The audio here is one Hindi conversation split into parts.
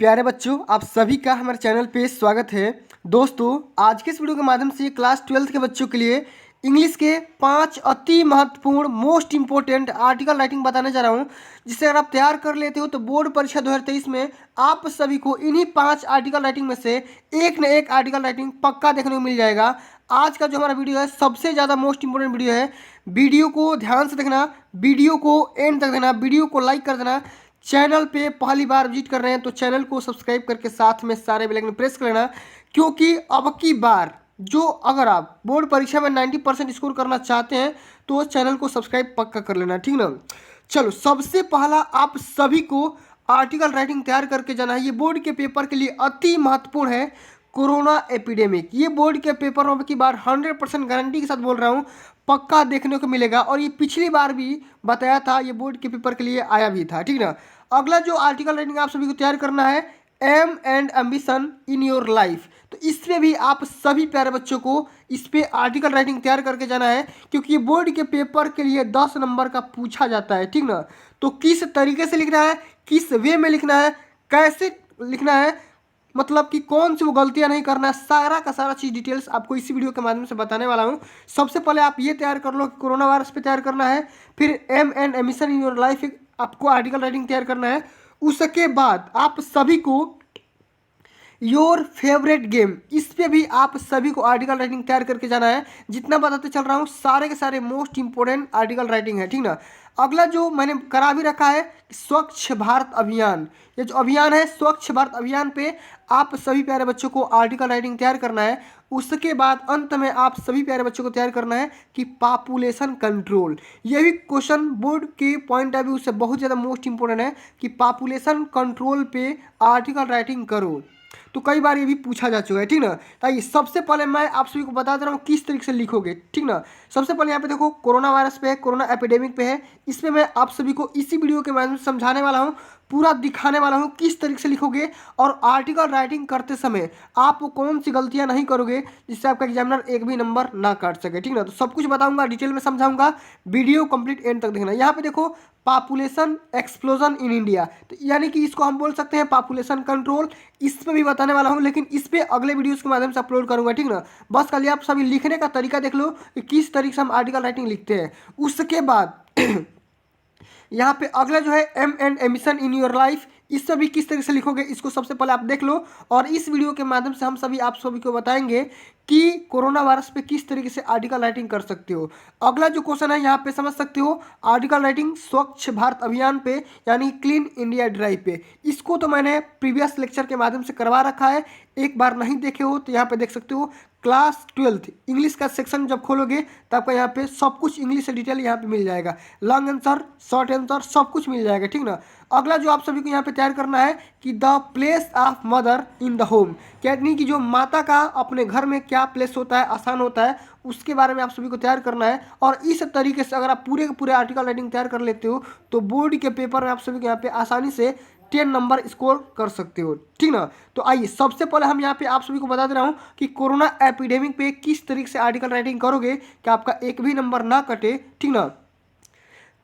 प्यारे बच्चों, आप सभी का हमारे चैनल पे स्वागत है। दोस्तों, आज के इस वीडियो के माध्यम से क्लास 12 के बच्चों के लिए इंग्लिश के 5 अति महत्वपूर्ण मोस्ट इंपॉर्टेंट आर्टिकल राइटिंग बताने जा रहा हूं, जिसे अगर आप तैयार कर लेते हो तो बोर्ड परीक्षा 2023 में आप सभी को इन्हीं 5 आर्टिकल राइटिंग में से एक न एक आर्टिकल राइटिंग पक्का देखने को मिल जाएगा। आज का जो हमारा वीडियो है सबसे ज़्यादा मोस्ट इंपॉर्टेंट वीडियो है। वीडियो को ध्यान से देखना, वीडियो को एंड तक देखना, वीडियो को लाइक कर देना। चैनल पे पहली बार विजिट कर रहे हैं तो चैनल को सब्सक्राइब करके साथ में सारे बेल आइकन प्रेस कर लेना, क्योंकि अब की बार जो अगर आप बोर्ड परीक्षा में 90% स्कोर करना चाहते हैं तो चैनल को सब्सक्राइब पक्का कर लेना, ठीक ना। चलो, सबसे पहला आप सभी को आर्टिकल राइटिंग तैयार करके जाना है। ये बोर्ड के पेपर के लिए अति महत्वपूर्ण है। कोरोना एपिडेमिक, ये बोर्ड के पेपर में की बार 100% गारंटी के साथ बोल रहा हूँ, पक्का देखने को मिलेगा। और ये पिछली बार भी बताया था, ये बोर्ड के पेपर के लिए आया भी था, ठीक ना। अगला जो आर्टिकल राइटिंग आप सभी को तैयार करना है, aim and ambition in your life. तो इस पे भी आप सभी प्यारे बच्चों को इस पे आर्टिकल राइटिंग तैयार करके जाना है, क्योंकि ये बोर्ड के पेपर के लिए 10 नंबर का पूछा जाता है, ठीक ना। तो किस तरीके से लिखना है, किस वे में लिखना है, कैसे लिखना है, मतलब कि कौन सी वो गलतियां नहीं करना है, सारा का सारा चीज़ डिटेल्स आपको इसी वीडियो के माध्यम से बताने वाला हूं। सबसे पहले आप ये तैयार कर लो कि कोरोना वायरस पे तैयार करना है, फिर aim and ambition in your life आपको आर्टिकल राइटिंग तैयार करना है। उसके बाद आप सभी को योर फेवरेट गेम, इस पे भी आप सभी को आर्टिकल राइटिंग तैयार करके जाना है। जितना बताते चल रहा हूँ सारे के सारे मोस्ट इंपोर्टेंट आर्टिकल राइटिंग है, ठीक ना। अगला जो मैंने करा भी रखा है, स्वच्छ भारत अभियान। ये जो अभियान है स्वच्छ भारत अभियान पे आप सभी प्यारे बच्चों को आर्टिकल राइटिंग तैयार करना है। उसके बाद अंत में आप सभी प्यारे बच्चों को तैयार करना है कि पॉपुलेशन कंट्रोल। ये भी क्वेश्चन बोर्ड के पॉइंट ऑफ व्यू से बहुत ज़्यादा मोस्ट इंपोर्टेंट है कि पॉपुलेशन कंट्रोल पे आर्टिकल राइटिंग करो। तो कई बार ये भी पूछा जा चुका है, ठीक ना। ताकि सबसे पहले मैं आप सभी को बता दे रहा हूँ किस तरीके से लिखोगे, ठीक ना। सबसे पहले यहाँ पे देखो, कोरोना वायरस पे है, कोरोना एपिडेमिक पे है। इसमें मैं आप सभी को इसी वीडियो के माध्यम से समझाने वाला हूँ, पूरा दिखाने वाला हूँ किस तरीके से लिखोगे। और आर्टिकल राइटिंग करते समय आप कौन सी गलतियाँ नहीं करोगे जिससे आपका एग्जामिनर एक भी नंबर ना काट सके, ठीक ना। तो सब कुछ बताऊंगा, डिटेल में समझाऊंगा, वीडियो कंप्लीट एंड तक देखना। यहाँ पे देखो, पॉपुलेशन एक्सप्लोजन इन इंडिया, तो यानी कि इसको हम बोल सकते हैं पॉपुलेशन कंट्रोल। इस पे भी बताने वाला हूँ, लेकिन इस पे अगले वीडियोस के माध्यम से अपलोड करूंगा, ठीक ना। बस खाली आप सभी लिखने का तरीका देख लो कि किस तरीके से हम आर्टिकल राइटिंग लिखते हैं। उसके बाद यहाँ पे अगला जो है aim and ambition in your life, इस पे भी किस तरीके से लिखोगे इसको सबसे पहले आप देख लो। और इस वीडियो के माध्यम से हम सभी आप सभी को बताएंगे कि कोरोना वायरस पे किस तरीके से आर्टिकल राइटिंग कर सकते हो। अगला जो क्वेश्चन है यहाँ पे समझ सकते हो, आर्टिकल राइटिंग स्वच्छ भारत अभियान पे, यानी क्लीन इंडिया ड्राइव पे। इसको तो मैंने प्रीवियस लेक्चर के माध्यम से करवा रखा है, एक बार नहीं देखे हो तो यहाँ पे देख सकते हो। क्लास 12 इंग्लिश का सेक्शन जब खोलोगे तो आपको यहाँ पे सब कुछ इंग्लिश से डिटेल यहाँ पे मिल जाएगा, लॉन्ग आंसर, शॉर्ट आंसर, सब कुछ मिल जाएगा, ठीक ना। अगला जो आप सभी को यहाँ पे तैयार करना है कि the place of mother in the home, यानी कि जो माता का अपने घर में क्या प्लेस होता है, आसान होता है, उसके बारे में आप सभी को तैयार करना है। और इस तरीके से अगर आप पूरे के पूरे आर्टिकल राइटिंग तैयार कर लेते हो तो बोर्ड के पेपर में आप सभी को यहाँ पे आसानी से 10 नंबर स्कोर कर सकते हो, ठीक ना। तो आइए सबसे पहले हम यहाँ पे आप सभी को बता दे रहा हूँ कि कोरोना एपिडेमिक पे किस तरीके से आर्टिकल राइटिंग करोगे कि आपका एक भी नंबर ना कटे, ठीक ना।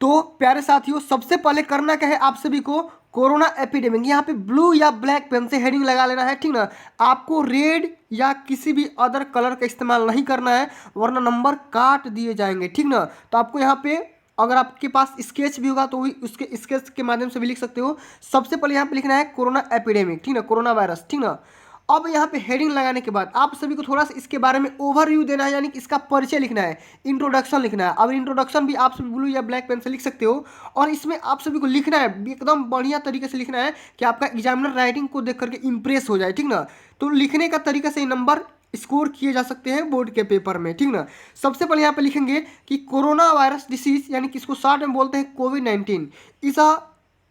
तो प्यारे साथियों, सबसे पहले करना क्या है आप सभी को, कोरोना एपिडेमिक यहाँ पे ब्लू या ब्लैक पेन से हेडिंग लगा लेना है, ठीक ना। आपको रेड या किसी भी अदर कलर का इस्तेमाल नहीं करना है, वरना नंबर काट दिए जाएंगे, ठीक ना। तो आपको यहाँ पे अगर आपके पास स्केच भी होगा तो भी उसके स्केच के माध्यम से भी लिख सकते हो। सबसे पहले यहाँ पे लिखना है कोरोना एपिडेमिक, ठीक ना, कोरोना वायरस, ठीक ना। अब यहाँ पे हेडिंग लगाने के बाद आप सभी को थोड़ा सा इसके बारे में ओवरव्यू देना है, यानी कि इसका परिचय लिखना है, इंट्रोडक्शन लिखना है। अब इंट्रोडक्शन भी आप सभी ब्लू या ब्लैक पेन से लिख सकते हो। और इसमें आप सभी को लिखना है एकदम बढ़िया तरीके से लिखना है कि आपका एग्जामिनर राइटिंग को देख करके इंप्रेस हो जाए, ठीक ना। तो लिखने का तरीका से नंबर स्कोर किए जा सकते हैं बोर्ड के पेपर में, ठीक ना। सबसे पहले यहाँ पे लिखेंगे कि कोरोना वायरस डिसीज, यानी कि इसको शॉर्ट में बोलते हैं कोविड-19,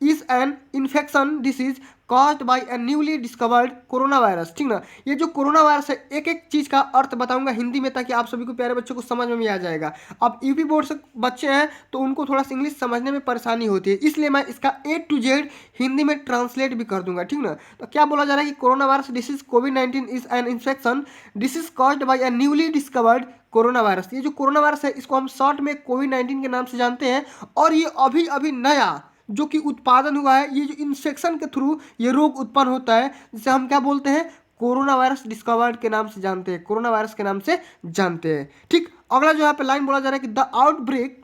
is an infection disease caused by a newly discovered corona virus, ठीक ना। ये जो कोरोना वायरस है, एक एक चीज़ का अर्थ बताऊंगा हिंदी में ताकि आप सभी को प्यारे बच्चों को समझ में भी आ जाएगा। अब यूपी बोर्ड से बच्चे हैं तो उनको थोड़ा सा इंग्लिश समझने में परेशानी होती है, इसलिए मैं इसका A to Z हिंदी में ट्रांसलेट भी कर दूंगा, ठीक ना। तो क्या बोला जा रहा है कि corona virus disease covid is an infection disease caused by a newly discovered corona virus. ये जो कोरोना वायरस है इसको हम शॉर्ट में कोविड-19 के नाम से जानते हैं, और ये अभी अभी नया जो कि उत्पादन हुआ है, ये जो इन्फेक्शन के थ्रू ये रोग उत्पन्न होता है, जिसे हम क्या बोलते हैं, कोरोना वायरस डिस्कवर्ड के नाम से जानते हैं, कोरोना वायरस के नाम से जानते हैं। ठीक, अगला जो यहाँ पे लाइन बोला जा रहा है कि द आउटब्रेक,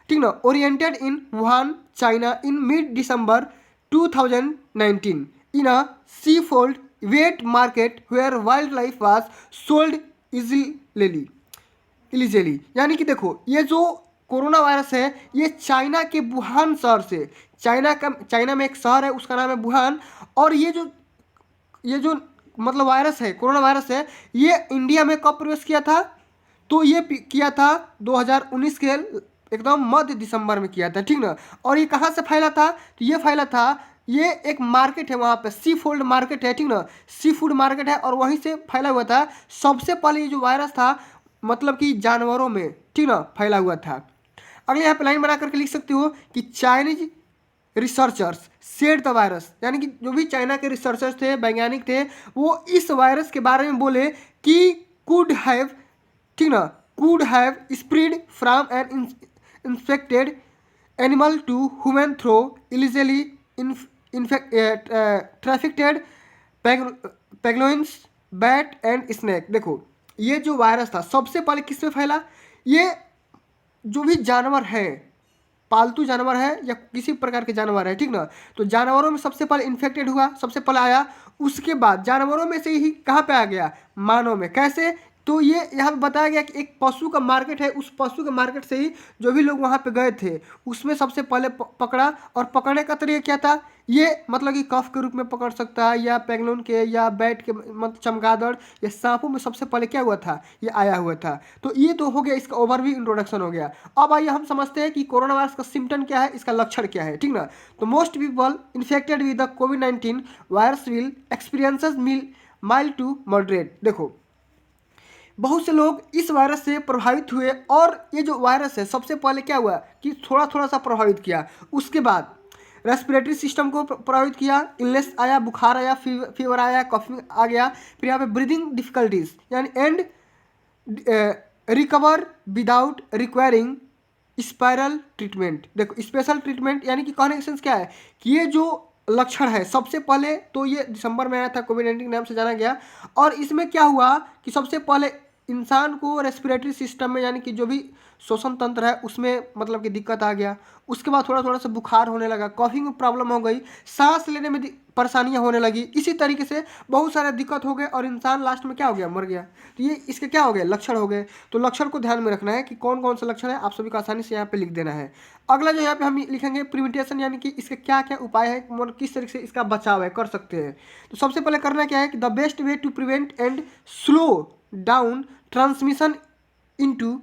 ठीक ना, oriented in Wuhan China in mid December 2019 in a seafood wet market where wildlife was sold illegally. यानी कि देखो, ये जो कोरोना वायरस है ये चाइना के वुहान शहर से, चाइना में एक शहर है उसका नाम है वुहान, और ये जो मतलब वायरस है, कोरोना वायरस है, ये इंडिया में कब प्रवेश किया था, तो ये किया था 2019 के एकदम मध्य दिसंबर में किया था, ठीक ना। और ये कहाँ से फैला था, तो ये फैला था, ये एक मार्केट है वहाँ पे, सी फूड मार्केट है, ठीक ना, सी फूड मार्केट है, और वहीं से फैला हुआ था। सबसे पहले ये जो वायरस था मतलब कि जानवरों में, ठीक ना, फैला हुआ था। अगले यहाँ पे लाइन बना करके लिख सकते हो कि Chinese researchers said the virus, यानी कि जो भी चाइना के रिसर्चर्स थे, वैज्ञानिक थे, वो इस वायरस के बारे में बोले कि कुड हैव, ठीक ना, could have spread from an infected animal to human through illegally trafficked pangolins bat and snake. देखो, ये जो वायरस था सबसे पहले किस में फैला, ये जो भी जानवर है, पालतू जानवर है या किसी प्रकार के जानवर है, ठीक ना, तो जानवरों में सबसे पहले इन्फेक्टेड हुआ, सबसे पहले आया, उसके बाद जानवरों में से ही कहाँ पे आ गया, मानव में। कैसे, तो ये यहाँ पे बताया गया कि एक पशु का मार्केट है, उस पशु के मार्केट से ही जो भी लोग वहाँ पे गए थे उसमें सबसे पहले पकड़ा, और पकड़ने का तरीका क्या था, ये मतलब कि कफ के रूप में पकड़ सकता है, या पेंगुइन के, या बैट के, मतलब चमगादड़ या सांपों में सबसे पहले क्या हुआ था, ये आया हुआ था। तो ये तो हो गया, इसका ओवरव्यू इंट्रोडक्शन हो गया। अब आइए हम समझते हैं कि कोरोना वायरस का सिम्टम क्या है, इसका लक्षण क्या है, ठीक ना। तो most people infected with the कोविड-19 virus will experiences mild to moderate. देखो, बहुत से लोग इस वायरस से प्रभावित हुए, और ये जो वायरस है सबसे पहले क्या हुआ कि थोड़ा थोड़ा सा प्रभावित किया, उसके बाद रेस्पिरेटरी सिस्टम को प्रभावित किया, इलनेस आया, बुखार आया, फीवर आया, कफिंग आ गया, फिर यहाँ पे ब्रीदिंग डिफिकल्टीज, यानी and recover without requiring spiral treatment. देखो, स्पेशल ट्रीटमेंट, यानी कि कहने का सेंस क्या है कि ये जो लक्षण है सबसे पहले तो ये दिसंबर में आया था, कोविड-19 नाम से जाना गया, और इसमें क्या हुआ कि सबसे पहले इंसान को रेस्पिरेटरी सिस्टम में, यानी कि जो भी श्वसन तंत्र है उसमें मतलब कि दिक्कत आ गया, उसके बाद थोड़ा थोड़ा सा बुखार होने लगा, कॉफिंग में प्रॉब्लम हो गई, सांस लेने में परेशानियां होने लगी, इसी तरीके से बहुत सारे दिक्कत हो गए, और इंसान लास्ट में क्या हो गया, मर गया। तो ये इसके क्या हो गए, लक्षण हो गए। तो लक्षण को ध्यान में रखना है कि कौन कौन सा लक्षण है, आप सभी को आसानी से यहाँ पे लिख देना है। अगला जो यहाँ पे हम लिखेंगे प्रिवेंशन, यानी कि इसके क्या क्या उपाय है, मतलब किस तरीके से इसका बचाव है, कर सकते हैं। तो सबसे पहले करना क्या है कि the best way to prevent and slow down transmission into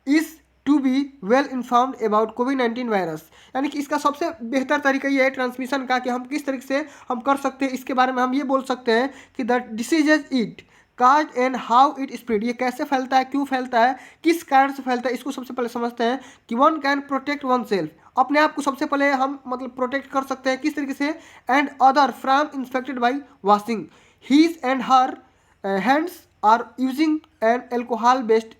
is to be well informed about कोविड-19 वायरस, यानी कि इसका सबसे बेहतर तरीका ये है ट्रांसमिशन का, कि हम किस तरीके से हम कर सकते हैं, इसके बारे में हम ये बोल सकते हैं कि the diseases it cause and how it spread, ये कैसे फैलता है, क्यों फैलता है, किस कारण से फैलता है, इसको सबसे पहले समझते हैं। कि one can protect one self, अपने आप को सबसे पहले हम मतलब प्रोटेक्ट कर सकते हैं, किस तरीके से, and other from infected by washing his and her hands or using an alcohol based,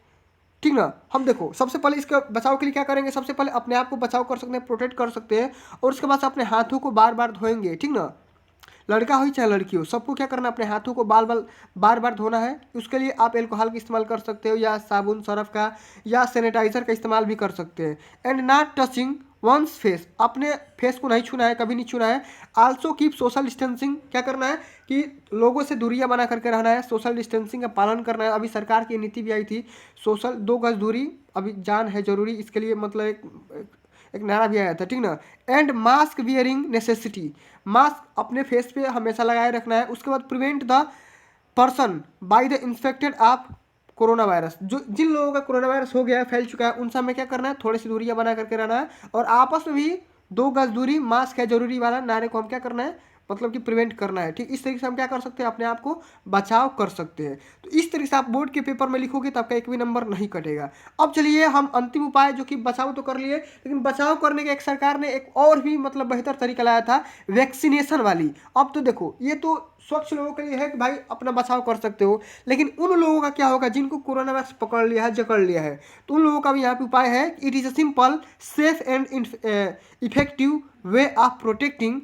ठीक ना। हम देखो सबसे पहले इसके बचाव के लिए क्या करेंगे, सबसे पहले अपने आप को बचाव कर सकते हैं, प्रोटेक्ट कर सकते हैं, और उसके बाद से अपने हाथों को बार बार धोएंगे, ठीक ना। लड़का हो चाहे लड़की हो, सबको क्या करना है, अपने हाथों को बार बार धोना है। उसके लिए आप एल्कोहल का इस्तेमाल कर सकते हो, या साबुन सरफ का, या सैनिटाइजर का इस्तेमाल भी कर सकते हैं। And not touching once face, अपने फेस को नहीं छूना है, कभी नहीं छूना है। आल्सो कीप सोशल डिस्टेंसिंग, क्या करना है कि लोगों से दूरियां बना करके रहना है, सोशल डिस्टेंसिंग का पालन करना है। अभी सरकार की नीति भी आई थी, सोशल 2 गज दूरी अभी जान है जरूरी, इसके लिए मतलब एक नारा भी आया था, ठीक ना। And mask wearing necessity, mask अपने फेस पे हमेशा लगाए रखना है। उसके बाद prevent the person by the infected of corona virus, जो जिन लोगों का कोरोना वायरस हो गया है, फैल चुका है, उन सब में क्या करना है, थोड़ी सी दूरियां बना करके रहना है, और आपस में भी 2 गज दूरी, मास्क है जरूरी वाला नारे को हम क्या करना है, मतलब कि प्रिवेंट करना है। ठीक, इस तरीके से हम क्या कर सकते हैं, अपने आप को बचाव कर सकते हैं। तो इस तरीके से आप बोर्ड के पेपर में लिखोगे तो आपका एक भी नंबर नहीं कटेगा। अब चलिए हम अंतिम उपाय, जो कि बचाव तो कर लिए, लेकिन बचाव करने के एक सरकार ने एक और भी मतलब बेहतर तरीका लाया था, वैक्सीनेशन वाली। अब तो देखो, ये तो स्वच्छ लोगों के लिए है कि भाई अपना बचाव कर सकते हो, लेकिन उन लोगों का क्या होगा जिनको कोरोना वायरस पकड़ लिया है, जकड़ लिया है, तो उन लोगों का भी यहाँ पे उपाय है। It is a simple, safe and effective way of protecting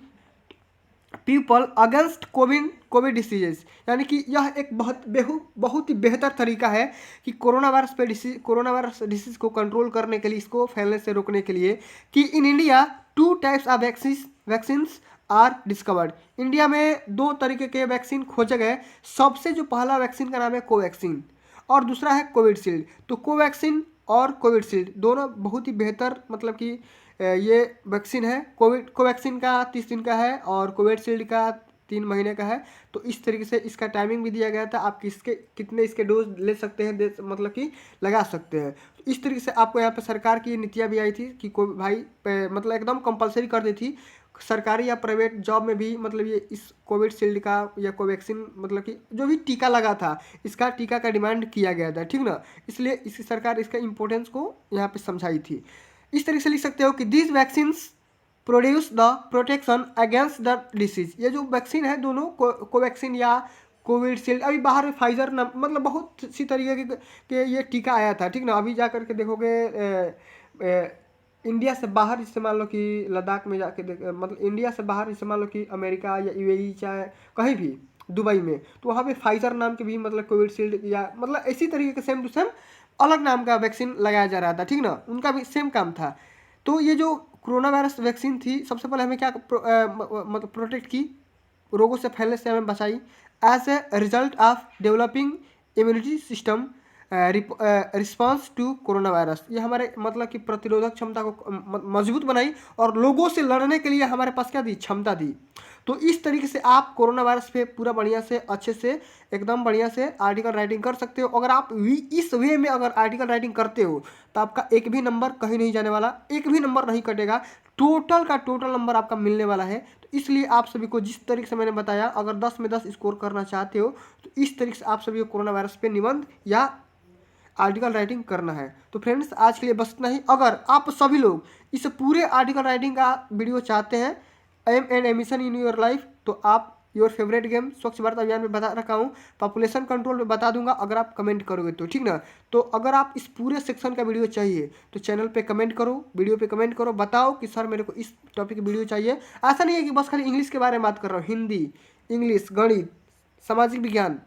people against Covid diseases. यानी कि यह एक बहुत ही बेहतर तरीका है कि कोरोना वायरस डिसीज को कंट्रोल करने के लिए, इसको फैलने से रोकने के लिए, कि in India 2 types of vaccines are discovered. India में 2 तरीके के वैक्सीन खोजे गए। सबसे जो पहला वैक्सीन का नाम है कोवैक्सीन, और दूसरा है कोविडशील्ड। तो कोवैक्सीन और कोविडशील्ड दोनों बहुत ही बेहतर मतलब कि ये वैक्सीन है। कोवैक्सीन का 30 दिन का है और कोविडशील्ड का 3 महीने का है। तो इस तरीके से इसका टाइमिंग भी दिया गया था, आप कितने इसके डोज ले सकते हैं, मतलब कि लगा सकते हैं। तो इस तरीके से आपको यहाँ पे सरकार की नीतियाँ भी आई थी कि भाई मतलब एकदम कंपलसरी कर दी थी सरकारी या प्राइवेट जॉब में भी, मतलब ये इस कोविडशील्ड का या कोवैक्सीन मतलब कि जो भी टीका लगा था, इसका टीका का डिमांड किया गया था। ठीक ना, इसलिए इसकी सरकार इसका इम्पोर्टेंस को यहाँ पे समझाई थी। इस तरीके से लिख सकते हो कि these vaccines produce the protection against the disease. ये जो वैक्सीन है दोनों, कोवैक्सीन या कोविडशील्ड, अभी बाहर में फाइजर मतलब बहुत सी तरीके के ये टीका आया था। ठीक ना, अभी जा करके देखोगे इंडिया से बाहर, जैसे मान लो कि लद्दाख में जाके मतलब इंडिया से बाहर, जैसे मान लो कि अमेरिका या यूएई चाहे कहीं भी, दुबई में, तो वहाँ पे फाइजर नाम के भी मतलब कोविडशील्ड या मतलब इसी तरीके के सेम टू सेम अलग नाम का वैक्सीन लगाया जा रहा था। ठीक ना, उनका भी सेम काम था। तो ये जो कोरोना वायरस वैक्सीन थी, सबसे पहले हमें क्या मतलब प्रोटेक्ट की, रोगों से फैलने से हमें बचाई। As a result of developing immunity system response to corona virus, ये हमारे मतलब कि प्रतिरोधक क्षमता को मजबूत बनाई और लोगों से लड़ने के लिए हमारे पास क्या दी, क्षमता दी। तो इस तरीके से आप कोरोना वायरस पे पूरा बढ़िया से, अच्छे से, एकदम बढ़िया से आर्टिकल राइटिंग कर सकते हो। अगर आप इस वे में अगर आर्टिकल राइटिंग करते हो तो आपका एक भी नंबर कहीं नहीं जाने वाला, एक भी नंबर नहीं कटेगा, टोटल का टोटल नंबर आपका मिलने वाला है। तो इसलिए आप सभी को जिस तरीके से मैंने बताया, अगर 10 में 10 स्कोर करना चाहते हो तो इस तरीके से आप सभी को कोरोना वायरस पे निबंध या आर्टिकल राइटिंग करना है। तो फ्रेंड्स, आज के लिए बस इतना ही। अगर आप सभी लोग इस पूरे आर्टिकल राइटिंग का वीडियो चाहते हैं, aim and ambition in your life, तो आप योर फेवरेट गेम स्वच्छ भारत अभियान में बता रखा हूँ, पॉपुलेशन कंट्रोल में बता दूंगा अगर आप कमेंट करोगे तो। ठीक ना, तो अगर आप इस पूरे सेक्शन का वीडियो चाहिए तो चैनल पे कमेंट करो, वीडियो पे कमेंट करो, बताओ कि सर मेरे को इस टॉपिक की वीडियो चाहिए। ऐसा नहीं है कि बस खाली इंग्लिश के बारे में बात कर रहा हूँ, हिंदी, इंग्लिश, गणित, सामाजिक विज्ञान,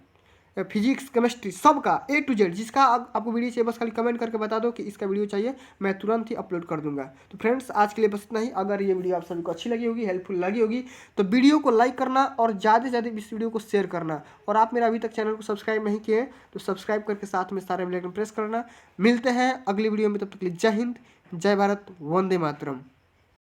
फिजिक्स, केमिस्ट्री, सबका A to Z, जिसका आपको वीडियो चाहिए बस खाली कमेंट करके बता दो कि इसका वीडियो चाहिए, मैं तुरंत ही अपलोड कर दूंगा। तो फ्रेंड्स, आज के लिए बस इतना ही। अगर ये वीडियो आप सभी को अच्छी लगी होगी, हेल्पफुल लगी होगी, तो वीडियो को लाइक करना और ज़्यादा से ज़्यादा इस वीडियो को शेयर करना। और आप मेरा अभी तक चैनल को सब्सक्राइब नहीं किए तो सब्सक्राइब करके साथ में सारे बेल आइकन प्रेस करना। मिलते हैं अगली वीडियो में, तब तक के लिए जय हिंद, जय भारत, वंदे मातरम।